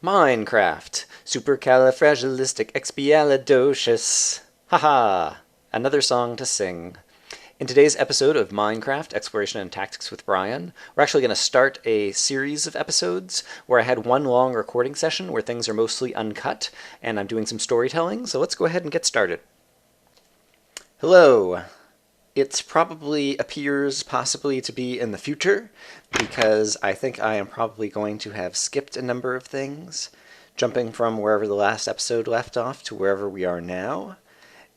Minecraft. Supercalifragilisticexpialidocious. Haha! Another song to sing. In today's episode of Minecraft Exploration and Tactics with Brian, we're actually going to start a series of episodes where I had one long recording session where things are mostly uncut, and I'm doing some storytelling, so let's go ahead and get started. Hello! It probably appears possibly to be in the future, because I think I am probably going to have skipped a number of things, jumping from wherever the last episode left off to wherever we are now.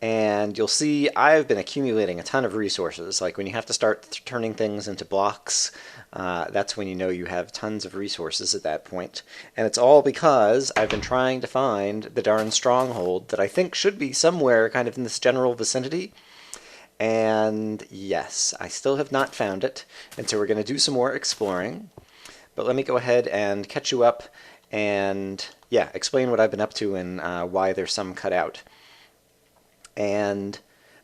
And you'll see I've been accumulating a ton of resources. Like when you have to start turning things into blocks, that's when you know you have tons of resources at that point. And it's all because I've been trying to find the darn stronghold that I think should be somewhere kind of in this general vicinity. And yes, I still have not found it, and so we're going to do some more exploring. But let me go ahead and catch you up and, yeah, explain what I've been up to and why there's some cut out. And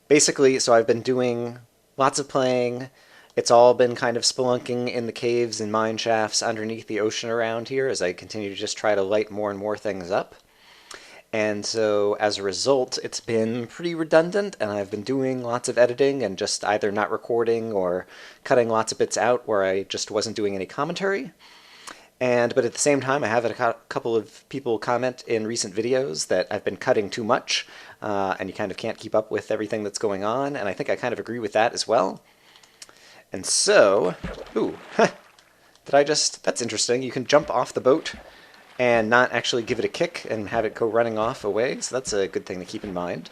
basically, so I've been doing lots of playing. It's all been kind of spelunking in the caves and mine shafts underneath the ocean around here as I continue to just try to light more and more things up. And so as a result, it's been pretty redundant, and I've been doing lots of editing and just either not recording or cutting lots of bits out where I just wasn't doing any commentary. But at the same time, I have had a couple of people comment in recent videos that I've been cutting too much, and you kind of can't keep up with everything that's going on, and I think I kind of agree with that as well. And so, that's interesting. You can jump off the boat and not actually give it a kick and have it go running off away, so that's a good thing to keep in mind.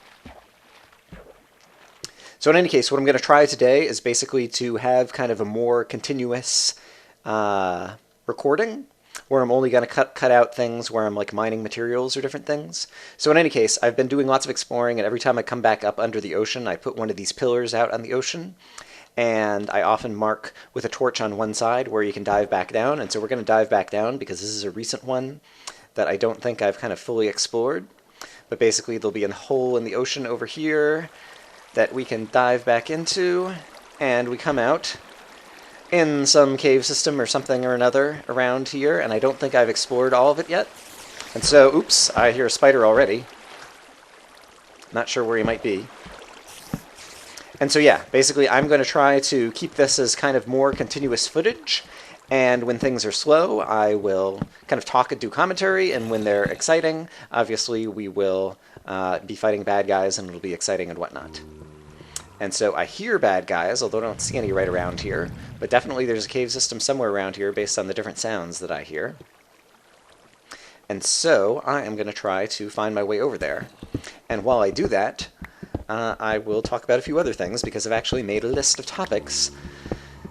So in any case, what I'm going to try today is basically to have kind of a more continuous recording, where I'm only going to cut out things where I'm like mining materials or different things. So in any case, I've been doing lots of exploring, and every time I come back up under the ocean, I put one of these pillars out on the ocean, and I often mark with a torch on one side where you can dive back down. And so we're going to dive back down because this is a recent one that I don't think I've kind of fully explored. But basically there'll be a hole in the ocean over here that we can dive back into, and we come out in some cave system or something or another around here, and I don't think I've explored all of it yet. And so, oops, I hear a spider already. Not sure where he might be. And so yeah, basically I'm going to try to keep this as kind of more continuous footage, and when things are slow, I will kind of talk and do commentary, and when they're exciting, obviously we will be fighting bad guys, and it'll be exciting and whatnot. And so I hear bad guys, although I don't see any right around here, but definitely there's a cave system somewhere around here based on the different sounds that I hear. And so I am going to try to find my way over there. And while I do that, I will talk about a few other things, because I've actually made a list of topics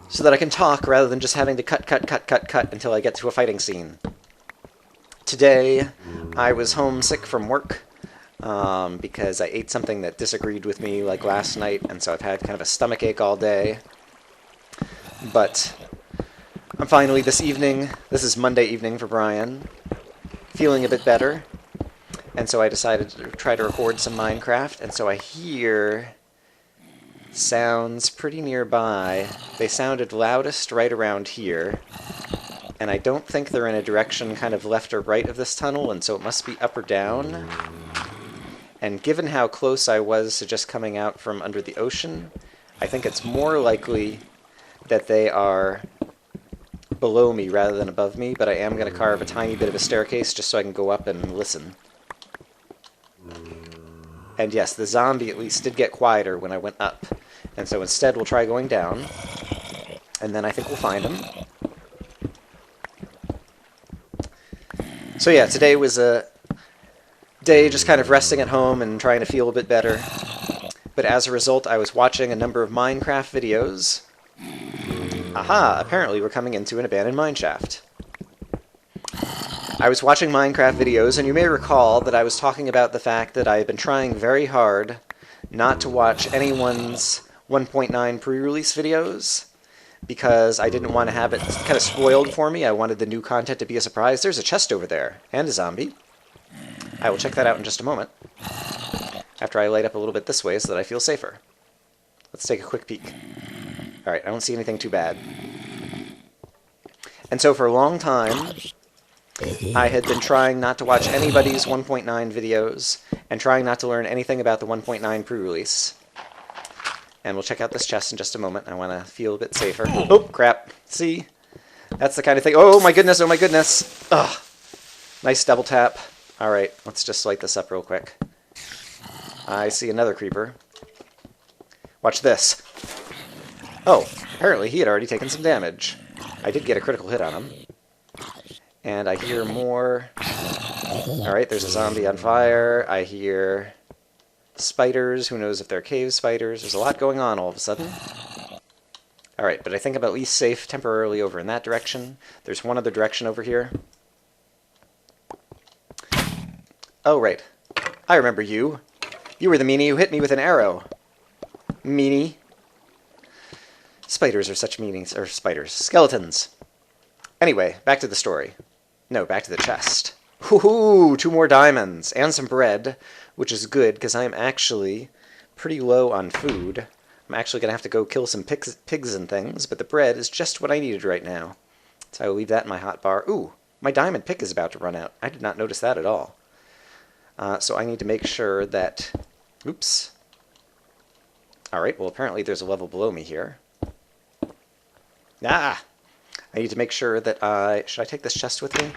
so that I can talk rather than just having to cut until I get to a fighting scene. Today, I was homesick from work because I ate something that disagreed with me like last night, and so I've had kind of a stomach ache all day. But I'm finally this is Monday evening for Brian, feeling a bit better. And so I decided to try to record some Minecraft, and so I hear sounds pretty nearby. They sounded loudest right around here, and I don't think they're in a direction kind of left or right of this tunnel, and so it must be up or down. And given how close I was to just coming out from under the ocean, I think it's more likely that they are below me rather than above me, but I am going to carve a tiny bit of a staircase just so I can go up and listen. And yes, the zombie at least did get quieter when I went up. And so instead we'll try going down, and then I think we'll find him. So yeah, today was a day just kind of resting at home and trying to feel a bit better. But as a result, I was watching a number of Minecraft videos. Aha! Apparently we're coming into an abandoned mineshaft. I was watching Minecraft videos, and you may recall that I was talking about the fact that I had been trying very hard not to watch anyone's 1.9 pre-release videos, because I didn't want to have it kind of spoiled for me. I wanted the new content to be a surprise. There's a chest over there, and a zombie. I will check that out in just a moment, after I light up a little bit this way so that I feel safer. Let's take a quick peek. Alright, I don't see anything too bad. And so for a long time, I had been trying not to watch anybody's 1.9 videos and trying not to learn anything about the 1.9 pre-release. And we'll check out this chest in just a moment. I want to feel a bit safer. Oh, crap. See? That's the kind of thing. Oh, my goodness. Oh, my goodness. Ugh. Nice double tap. All right. Let's just light this up real quick. I see another creeper. Watch this. Oh, apparently he had already taken some damage. I did get a critical hit on him. And I hear more. All right, there's a zombie on fire. I hear spiders. Who knows if they're cave spiders? There's a lot going on all of a sudden. All right, but I think I'm at least safe temporarily over in that direction. There's one other direction over here. Oh, right. I remember you. You were the meanie who hit me with an arrow. Meanie. Spiders are such meanies. Or spiders. Skeletons. Anyway, back to the story. No, back to the chest. Woohoo! 2 more diamonds. And some bread, which is good, because I'm actually pretty low on food. I'm actually going to have to go kill some pigs and things, but the bread is just what I needed right now. So I will leave that in my hotbar. Ooh, my diamond pick is about to run out. I did not notice that at all. So I need to make sure that... Oops. Alright, well apparently there's a level below me here. Ah! I need to make sure that I... Should I take this chest with me?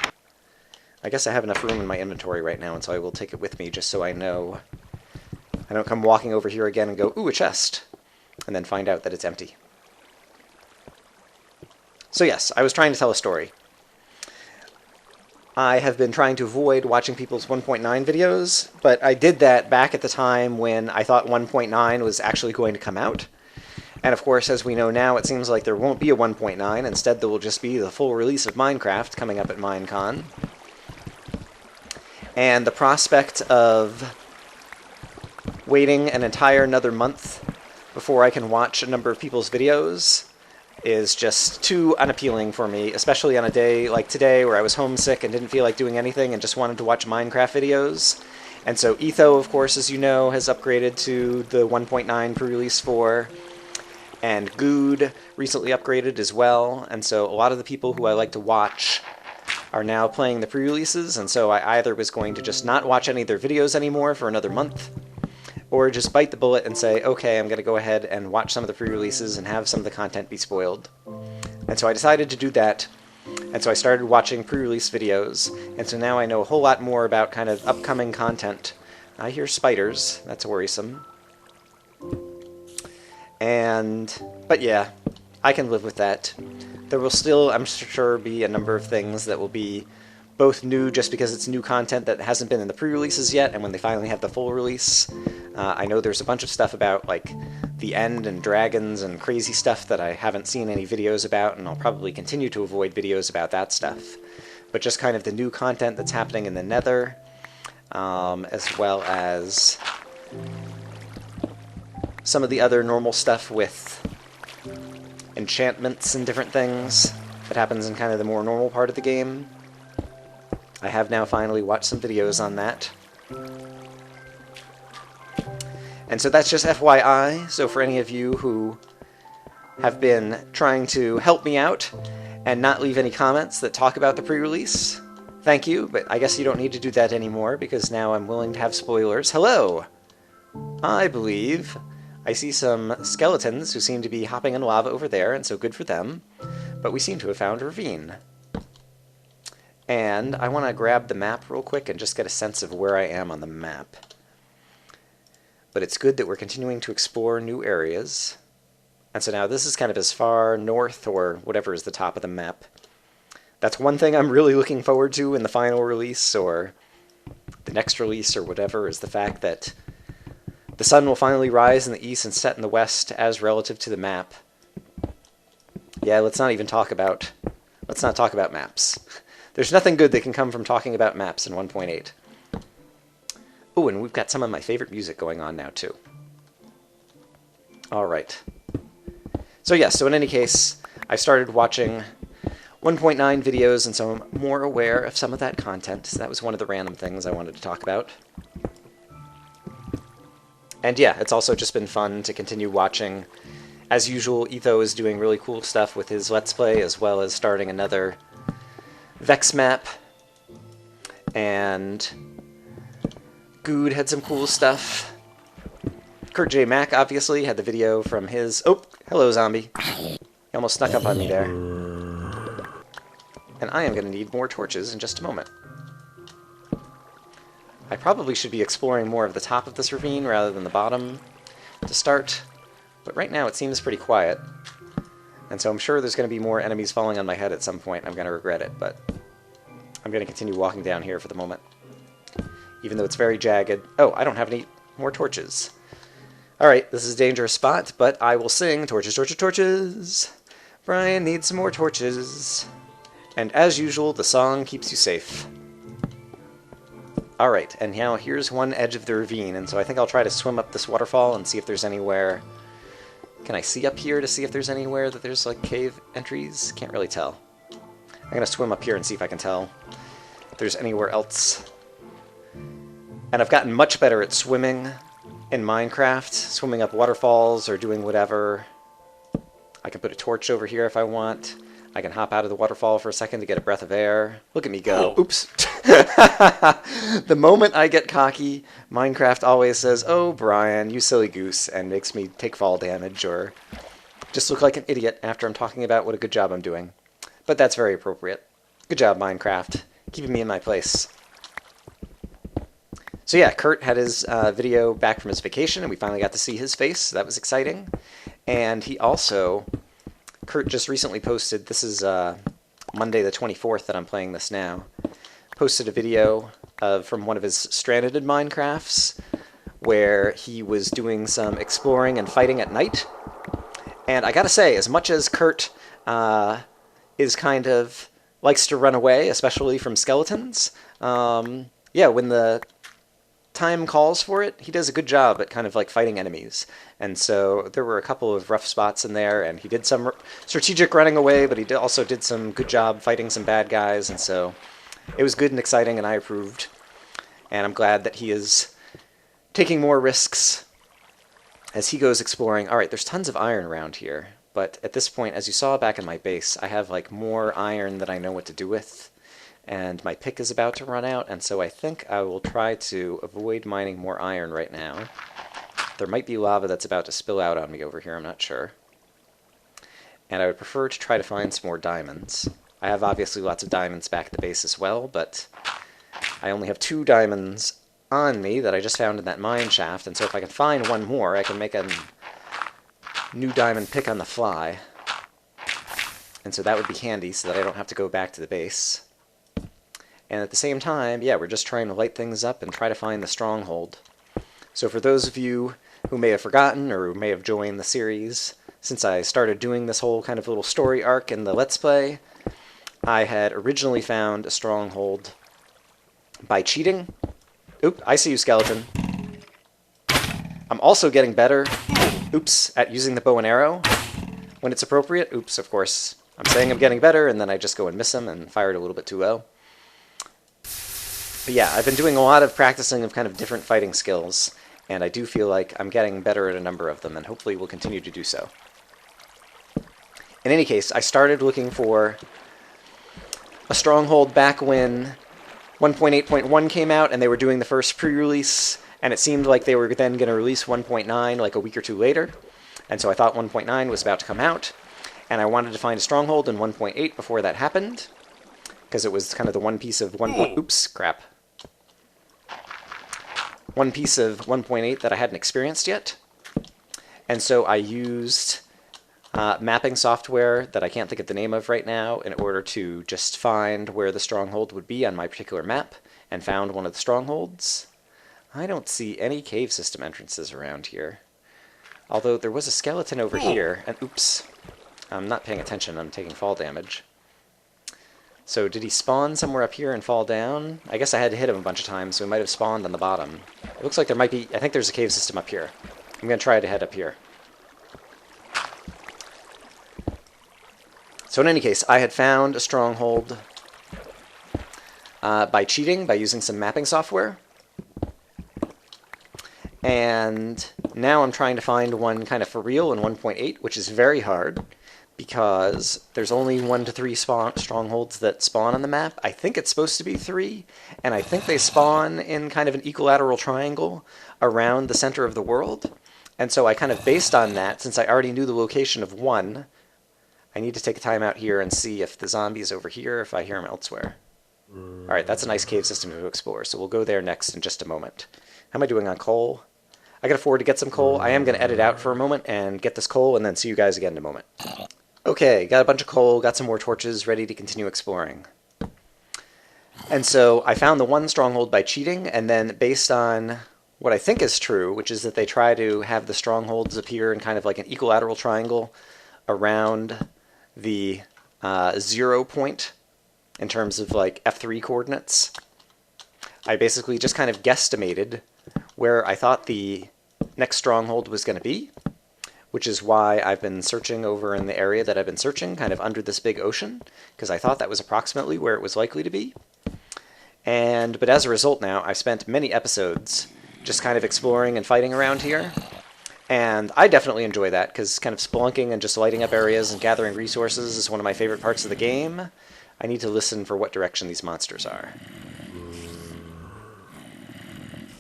I guess I have enough room in my inventory right now, and so I will take it with me just so I know. I don't come walking over here again and go, ooh, a chest, and then find out that it's empty. So yes, I was trying to tell a story. I have been trying to avoid watching people's 1.9 videos, but I did that back at the time when I thought 1.9 was actually going to come out. And of course, as we know now, it seems like there won't be a 1.9. Instead, there will just be the full release of Minecraft coming up at Minecon. And the prospect of waiting an entire another month before I can watch a number of people's videos is just too unappealing for me, especially on a day like today where I was homesick and didn't feel like doing anything and just wanted to watch Minecraft videos. And so Etho, of course, as you know, has upgraded to the 1.9 pre-release 4, and Good recently upgraded as well, and so a lot of the people who I like to watch are now playing the pre-releases, and so I either was going to just not watch any of their videos anymore for another month, or just bite the bullet and say, okay, I'm going to go ahead and watch some of the pre-releases and have some of the content be spoiled. And so I decided to do that, and so I started watching pre-release videos, and so now I know a whole lot more about kind of upcoming content. I hear spiders, that's worrisome. But yeah, I can live with that. There will still, I'm sure, be a number of things that will be both new just because it's new content that hasn't been in the pre-releases yet, and when they finally have the full release. I know there's a bunch of stuff about, like, the end and dragons and crazy stuff that I haven't seen any videos about, and I'll probably continue to avoid videos about that stuff. But just kind of the new content that's happening in the Nether, as well as some of the other normal stuff with enchantments and different things that happens in kind of the more normal part of the game. I have now finally watched some videos on that. And so that's just FYI, so for any of you who have been trying to help me out and not leave any comments that talk about the pre-release, thank you, but I guess you don't need to do that anymore because now I'm willing to have spoilers. Hello! I believe I see some skeletons who seem to be hopping in lava over there, and so good for them, but we seem to have found a ravine. And I want to grab the map real quick and just get a sense of where I am on the map. But it's good that we're continuing to explore new areas. And so now this is kind of as far north or whatever is the top of the map. That's one thing I'm really looking forward to in the final release or the next release or whatever, is the fact that the sun will finally rise in the east and set in the west as relative to the map. Yeah, let's not talk about maps. There's nothing good that can come from talking about maps in 1.8. Oh, and we've got some of my favorite music going on now, too. All right. So yes, so in any case, I started watching 1.9 videos, and so I'm more aware of some of that content. So that was one of the random things I wanted to talk about. And yeah, it's also just been fun to continue watching. As usual, Etho is doing really cool stuff with his Let's Play, as well as starting another Vex map And Good had some cool stuff. Kurt J. Mack, obviously, had the video from his... Oh, hello, zombie. He almost snuck up on me there. And I am going to need more torches in just a moment. I probably should be exploring more of the top of this ravine rather than the bottom to start, but right now it seems pretty quiet. And so I'm sure there's going to be more enemies falling on my head at some point. I'm going to regret it, but I'm going to continue walking down here for the moment. Even though it's very jagged. Oh, I don't have any more torches. Alright, this is a dangerous spot, but I will sing torches, torches, torches. Brian needs some more torches. And as usual, the song keeps you safe. Alright, and now here's one edge of the ravine, and so I think I'll try to swim up this waterfall and see if there's anywhere... Can I see up here to see if there's anywhere that there's, like, cave entries? Can't really tell. I'm gonna swim up here and see if I can tell if there's anywhere else. And I've gotten much better at swimming in Minecraft, swimming up waterfalls or doing whatever. I can put a torch over here if I want. I can hop out of the waterfall for a second to get a breath of air. Look at me go. Oops. The moment I get cocky, Minecraft always says, "Oh, Brian, you silly goose," and makes me take fall damage or just look like an idiot after I'm talking about what a good job I'm doing. But that's very appropriate. Good job, Minecraft. Keeping me in my place. So yeah, Kurt had his video back from his vacation, and we finally got to see his face. So that was exciting. And he also... Kurt just recently posted, this is Monday the 24th that I'm playing this now, posted a video from one of his stranded in Minecrafts where he was doing some exploring and fighting at night. And I gotta say, as much as Kurt is kind of likes to run away, especially from skeletons, yeah, when the time calls for it, he does a good job at kind of like fighting enemies. And so there were a couple of rough spots in there, and he did some strategic running away, but he also did some good job fighting some bad guys, and so it was good and exciting, and I approved. And I'm glad that he is taking more risks as he goes exploring. Alright, there's tons of iron around here, but at this point, as you saw back in my base, I have like more iron than I know what to do with. And my pick is about to run out, and so I think I will try to avoid mining more iron right now. There might be lava that's about to spill out on me over here, I'm not sure. And I would prefer to try to find some more diamonds. I have obviously lots of diamonds back at the base as well, but I only have 2 diamonds on me that I just found in that mine shaft, and so if I can find one more, I can make a new diamond pick on the fly. And so that would be handy so that I don't have to go back to the base. And at the same time, yeah, we're just trying to light things up and try to find the stronghold. So for those of you who may have forgotten or who may have joined the series, since I started doing this whole kind of little story arc in the Let's Play, I had originally found a stronghold by cheating. Oop, I see you, skeleton. I'm also getting better, oops, at using the bow and arrow when it's appropriate. Oops, of course. I'm saying I'm getting better, and then I just go and miss them and fire it a little bit too low. But yeah, I've been doing a lot of practicing of kind of different fighting skills, and I do feel like I'm getting better at a number of them, and hopefully will continue to do so. In any case, I started looking for a stronghold back when 1.8.1 came out, and they were doing the first pre-release, and it seemed like they were then going to release 1.9 like a week or two later, and so I thought 1.9 was about to come out, and I wanted to find a stronghold in 1.8 before that happened, because it was kind of the one piece of oops, crap. One piece of 1.8 that I hadn't experienced yet. And so I used mapping software that I can't think of the name of right now in order to just find where the stronghold would be on my particular map, and found one of the strongholds. I don't see any cave system entrances around here. Although there was a skeleton over here, and oops, I'm not paying attention, I'm taking fall damage. So did he spawn somewhere up here and fall down? I guess I had to hit him a bunch of times, so he might have spawned on the bottom. It looks like there might be... I think there's a cave system up here. I'm going to try to head up here. So in any case, I had found a stronghold by cheating, by using some mapping software. And now I'm trying to find one kind of for real in 1.8, which is very hard, because there's only 1 to 3 strongholds that spawn on the map. I think it's supposed to be 3, and I think they spawn in kind of an equilateral triangle around the center of the world. And so I kind of based on that, since I already knew the location of 1, I need to take a time out here and see if the zombie is over here, if I hear him elsewhere. Alright, that's a nice cave system to explore, so we'll go there next in just a moment. How am I doing on coal? I can afford to get some coal. I am going to edit out for a moment and get this coal, and then see you guys again in a moment. Okay, got a bunch of coal, got some more torches, ready to continue exploring. And so I found the 1 stronghold by cheating, and then based on what I think is true, which is that they try to have the strongholds appear in kind of like an equilateral triangle around the 0 point in terms of like F3 coordinates. I basically just kind of guesstimated where I thought the next stronghold was going to be, which is why I've been searching over in the area that I've been searching, kind of under this big ocean, because I thought that was approximately where it was likely to be. But as a result now, I've spent many episodes just kind of exploring and fighting around here. And I definitely enjoy that, because kind of spelunking and just lighting up areas and gathering resources is one of my favorite parts of the game. I need to listen for what direction these monsters are.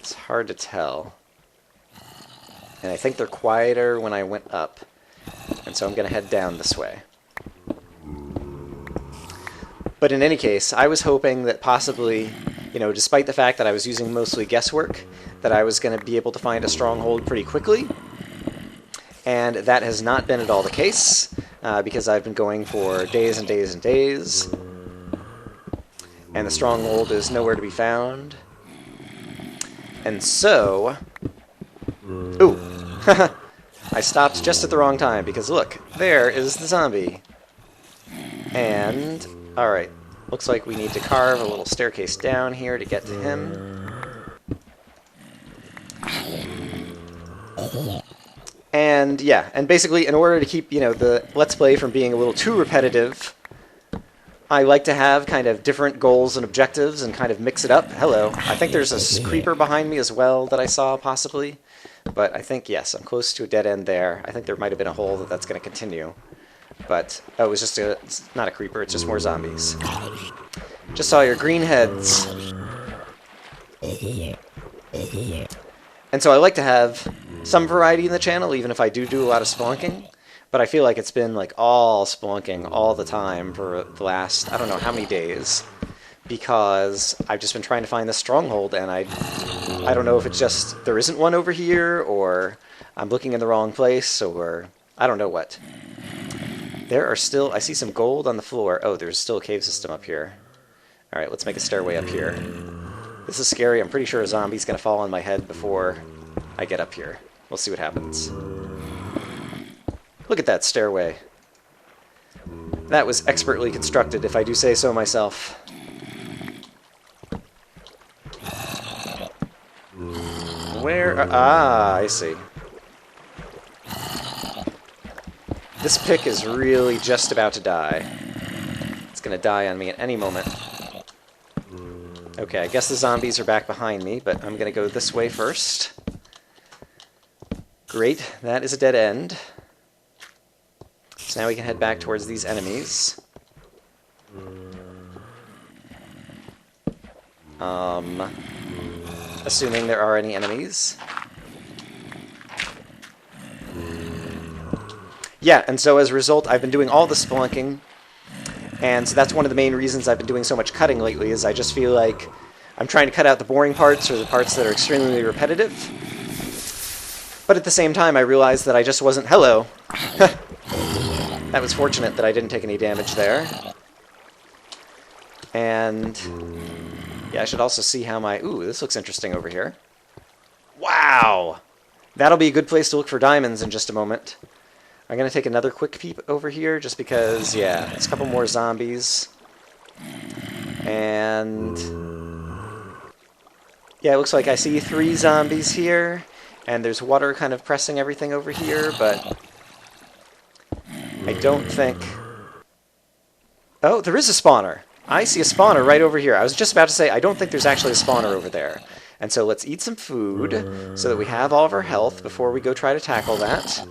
It's hard to tell. And I think they're quieter when I went up. And so I'm going to head down this way. But in any case, I was hoping that possibly, despite the fact that I was using mostly guesswork, that I was going to be able to find a stronghold pretty quickly. And that has not been at all the case, because I've been going for days and days and days. And the stronghold is nowhere to be found. And so... Ooh! I stopped just at the wrong time, because look, there is the zombie. And, alright, looks like we need to carve a little staircase down here to get to him. And yeah, and basically in order to keep, the Let's Play from being a little too repetitive, I like to have kind of different goals and objectives and kind of mix it up. Hello. I think there's a creeper behind me as well that I saw, possibly. But I think, yes, I'm close to a dead end there. I think there might have been a hole that's going to continue. But, oh, it's not a creeper, it's just more zombies. Just saw your green heads. And so I like to have some variety in the channel, even if I do a lot of spelunking. But I feel like it's been like all spelunking all the time for the last, I don't know how many days. Because I've just been trying to find this stronghold, and I don't know if it's just there isn't one over here, or I'm looking in the wrong place, or I don't know what. There are still, I see some gold on the floor. Oh, there's still a cave system up here. Alright, let's make a stairway up here. This is scary. I'm pretty sure a zombie's going to fall on my head before I get up here. We'll see what happens. Look at that stairway. That was expertly constructed, if I do say so myself. Where? I see. This pick is really just about to die. It's going to die on me at any moment. Okay, I guess the zombies are back behind me, but I'm going to go this way first. Great, that is a dead end. So now we can head back towards these enemies. Assuming there are any enemies. Yeah, and so as a result, I've been doing all the spelunking, and so that's one of the main reasons I've been doing so much cutting lately, is I just feel like I'm trying to cut out the boring parts, or the parts that are extremely repetitive. But at the same time, I realized that I just wasn't... Hello! That was fortunate that I didn't take any damage there. And... yeah, I should also see how my... Ooh, this looks interesting over here. Wow! That'll be a good place to look for diamonds in just a moment. I'm going to take another quick peep over here, just because, yeah, there's a couple more zombies. And... yeah, it looks like I see 3 zombies here, and there's water kind of pressing everything over here, but... I don't think... Oh, there is a spawner! I see a spawner right over here. I was just about to say, I don't think there's actually a spawner over there. And so let's eat some food, so that we have all of our health before we go try to tackle that.